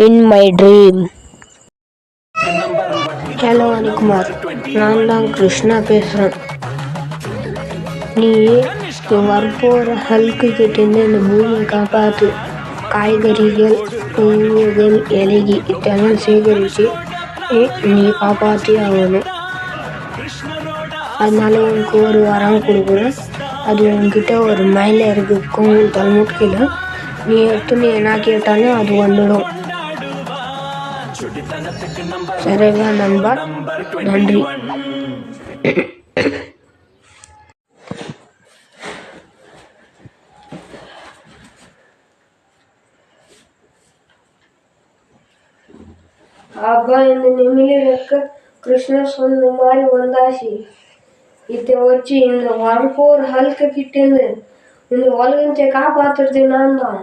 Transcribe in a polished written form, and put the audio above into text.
in my dream. Hello அனிகுமார், நான் தான் கிருஷ்ணா பேசுகிறேன். நீ வரப்போகிற ஹல்க்கு கிட்டேருந்து இந்த பூமியை காப்பாற்று. காய்கறிகள், பூவுகள், இலைகி இதெல்லாம் சேகரித்து நீ காப்பாற்றி ஆகணும். அதனால உனக்கு ஒரு வரம் கொடுக்குறேன். அது உன்கிட்ட ஒரு மயில இருக்கும் தலைமுட்கையில். நீ எடுத்து என்ன கேட்டாலும் அது வந்துடும். சரிவா நண்பா? நன்றி. அப்பா, இந்த நிமில இருக்க கிருஷ்ண சொன்ன மாதிரி வந்தாச்சு. இதை வச்சு இந்த வரப்போர் ஹல்க கிட்டேருந்து இந்த உலகத்தை காப்பாற்றுறது நான் தான்.